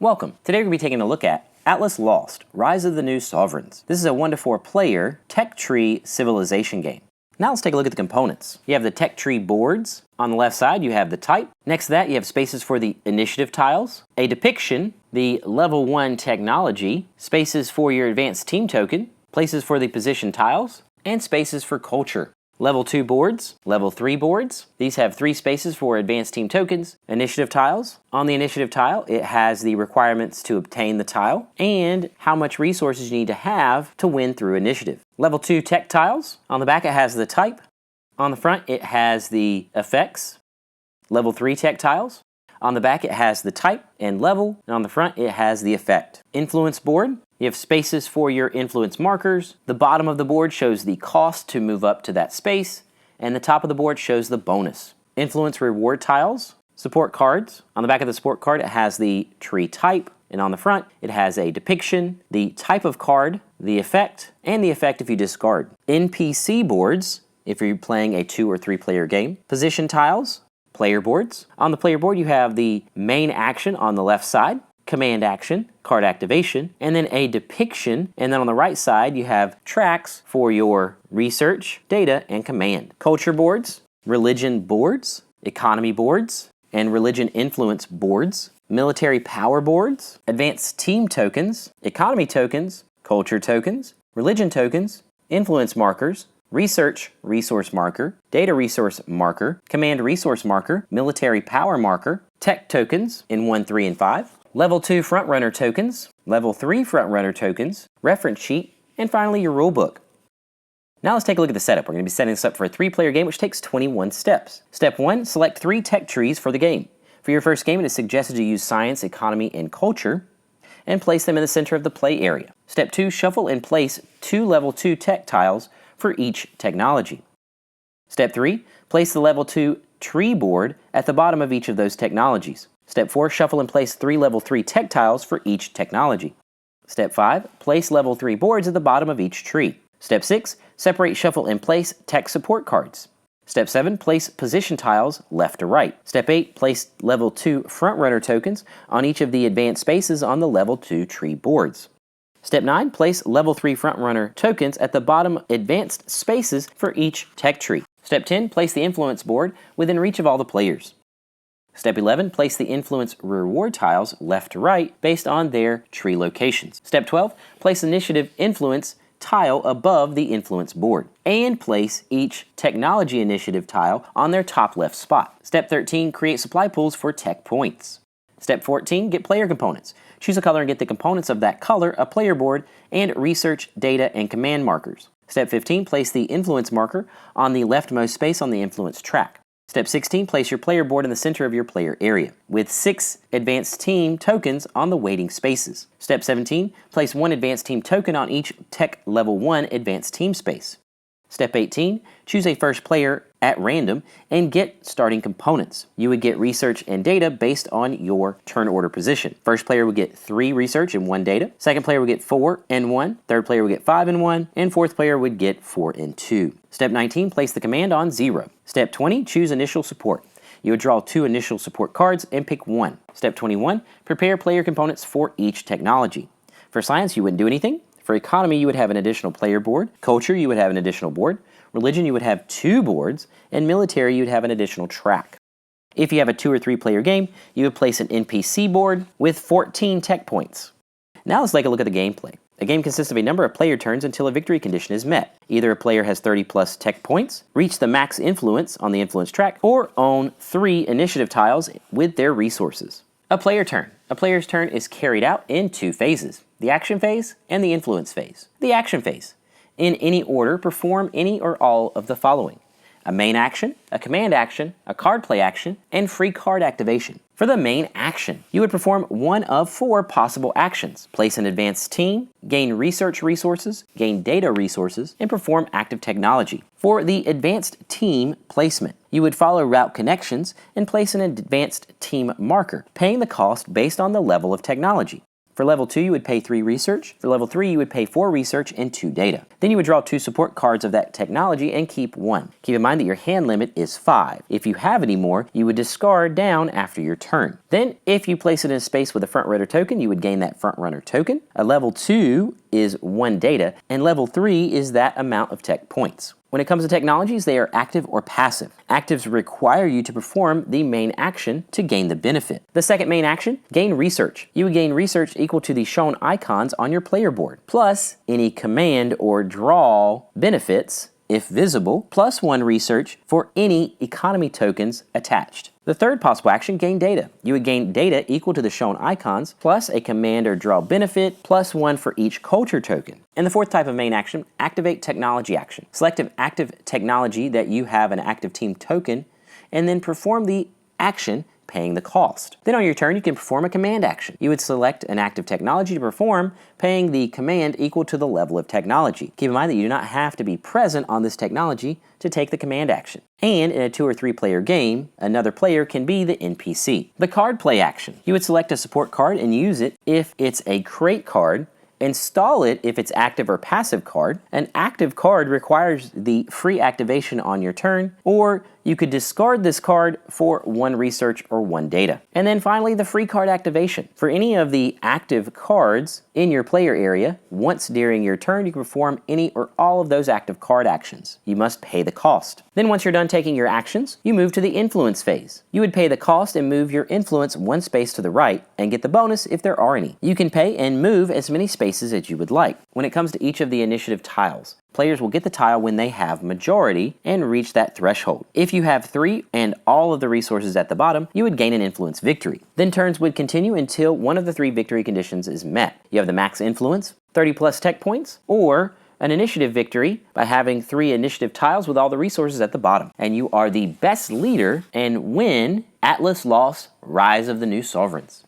Welcome. Today we're going to be taking a look at Atlas Lost: Rise of the New Sovereigns. This is a 1 to 4 player tech tree civilization game. Now let's take a look at the components. You have the tech tree boards. On the left side you have the type. Next to that you have spaces for the initiative tiles, a depiction, the level 1 technology, spaces for your advanced team token, places for the position tiles, and spaces for culture. Level 2 boards, level 3 boards. These have 3 spaces for advanced team tokens, initiative tiles. On the initiative tile, it has the requirements to obtain the tile and how much resources you need to have to win through initiative. Level 2 tech tiles. On the back, it has the type. On the front, it has the effects. Level 3 tech tiles. On the back, it has the type and level, and on the front, it has the effect. Influence board. You have spaces for your influence markers. The bottom of the board shows the cost to move up to that space, and the top of the board shows the bonus. Influence reward tiles. Support cards. On the back of the support card, it has the tree type, and on the front, it has a depiction, the type of card, the effect, and the effect if you discard. NPC boards, if you're playing a 2 or 3 player game. Position tiles. Player boards. On the player board, you have the main action on the left side, command action, card activation, and then a depiction, and then on the right side you have tracks for your research, data, and command. Culture boards, religion boards, economy boards, and religion influence boards, military power boards, advanced team tokens, economy tokens, culture tokens, religion tokens, influence markers, research resource marker, data resource marker, command resource marker, military power marker, tech tokens in 1, 3, and 5, level 2 frontrunner tokens, level 3 frontrunner tokens, reference sheet, and finally your rulebook. Now let's take a look at the setup. We're going to be setting this up for a 3-player game which takes 21 steps. Step 1, select 3 tech trees for the game. For your first game, it is suggested to use science, economy, and culture, and place them in the center of the play area. Step 2, shuffle and place 2 level 2 tech tiles for each technology. Step 3, place the level 2 tree board at the bottom of each of those technologies. Step 4, shuffle and place 3 level 3 tech tiles for each technology. Step 5, place level 3 boards at the bottom of each tree. Step 6, separate, shuffle, and place tech support cards. Step 7, place position tiles left to right. Step 8, place level 2 frontrunner tokens on each of the advanced spaces on the level 2 tree boards. Step 9, place level 3 frontrunner tokens at the bottom advanced spaces for each tech tree. Step 10, place the influence board within reach of all the players. Step 11, place the influence reward tiles left to right based on their tree locations. Step 12, place initiative influence tile above the influence board, and place each technology initiative tile on their top left spot. Step 13, create supply pools for tech points. Step 14, get player components. Choose a color and get the components of that color, a player board, and research, data, and command markers. Step 15, place the influence marker on the leftmost space on the influence track. Step 16, place your player board in the center of your player area, with 6 advanced team tokens on the waiting spaces. Step 17, place 1 advanced team token on each tech level 1 advanced team space. Step 18, choose a first player at random and get starting components. You would get research and data based on your turn order position. First player would get 3 research and 1 data. Second player would get 4 and 1. Third player would get 5 and 1. And fourth player would get 4 and 2. Step 19, place the command on 0. Step 20, choose initial support. You would draw 2 initial support cards and pick 1. Step 21, prepare player components for each technology. For science, you wouldn't do anything. For economy, you would have an additional player board. Culture, you would have an additional board. Religion, you would have 2 boards. And military, you'd have an additional track. If you have a 2 or 3 player game, you would place an NPC board with 14 tech points. Now let's take a look at the gameplay. A game consists of a number of player turns until a victory condition is met. Either a player has 30 plus tech points, reach the max influence on the influence track, or own 3 initiative tiles with their resources. A player turn. A player's turn is carried out in 2 phases, the action phase and the influence phase. The action phase. In any order, perform any or all of the following: a main action, a command action, a card play action, and free card activation. For the main action, you would perform one of 4 possible actions: place an advanced team, gain research resources, gain data resources, and perform active technology. For the advanced team placement, you would follow route connections and place an advanced team marker, paying the cost based on the level of technology. For level 2, you would pay 3 research. For level 3, you would pay 4 research and 2 data. Then you would draw 2 support cards of that technology and keep 1. Keep in mind that your hand limit is 5. If you have any more, you would discard down after your turn. Then, if you place it in a space with a front runner token, you would gain that front runner token. A level 2 is 1 data, and level 3 is that amount of tech points. When it comes to technologies, they are active or passive. Actives require you to perform the main action to gain the benefit. The second main action, gain research. You would gain research equal to the shown icons on your player board, plus any command or draw benefits, if visible, plus 1 research for any economy tokens attached. The third possible action, gain data. You would gain data equal to the shown icons, plus a command or draw benefit, plus 1 for each culture token. And the fourth type of main action, activate technology action. Select an active technology that you have an active team token, and then perform the action paying the cost. Then on your turn, you can perform a command action. You would select an active technology to perform, paying the command equal to the level of technology. Keep in mind that you do not have to be present on this technology to take the command action. And in a 2 or 3 player game, another player can be the NPC. The card play action. You would select a support card and use it if it's a crate card. Install it if it's active or passive card. An active card requires the free activation on your turn, or you could discard this card for 1 research or 1 data. And then finally, the free card activation. For any of the active cards in your player area, once during your turn, you can perform any or all of those active card actions. You must pay the cost. Then once you're done taking your actions, you move to the influence phase. You would pay the cost and move your influence 1 space to the right and get the bonus if there are any. You can pay and move as many spaces as you would like. When it comes to each of the initiative tiles, players will get the tile when they have majority and reach that threshold. If you have 3 and all of the resources at the bottom, you would gain an influence victory. Then turns would continue until one of the 3 victory conditions is met. You have the max influence, 30 plus tech points, or an initiative victory by having 3 initiative tiles with all the resources at the bottom. And you are the best leader and win Atlas Lost: Rise of the New Sovereigns.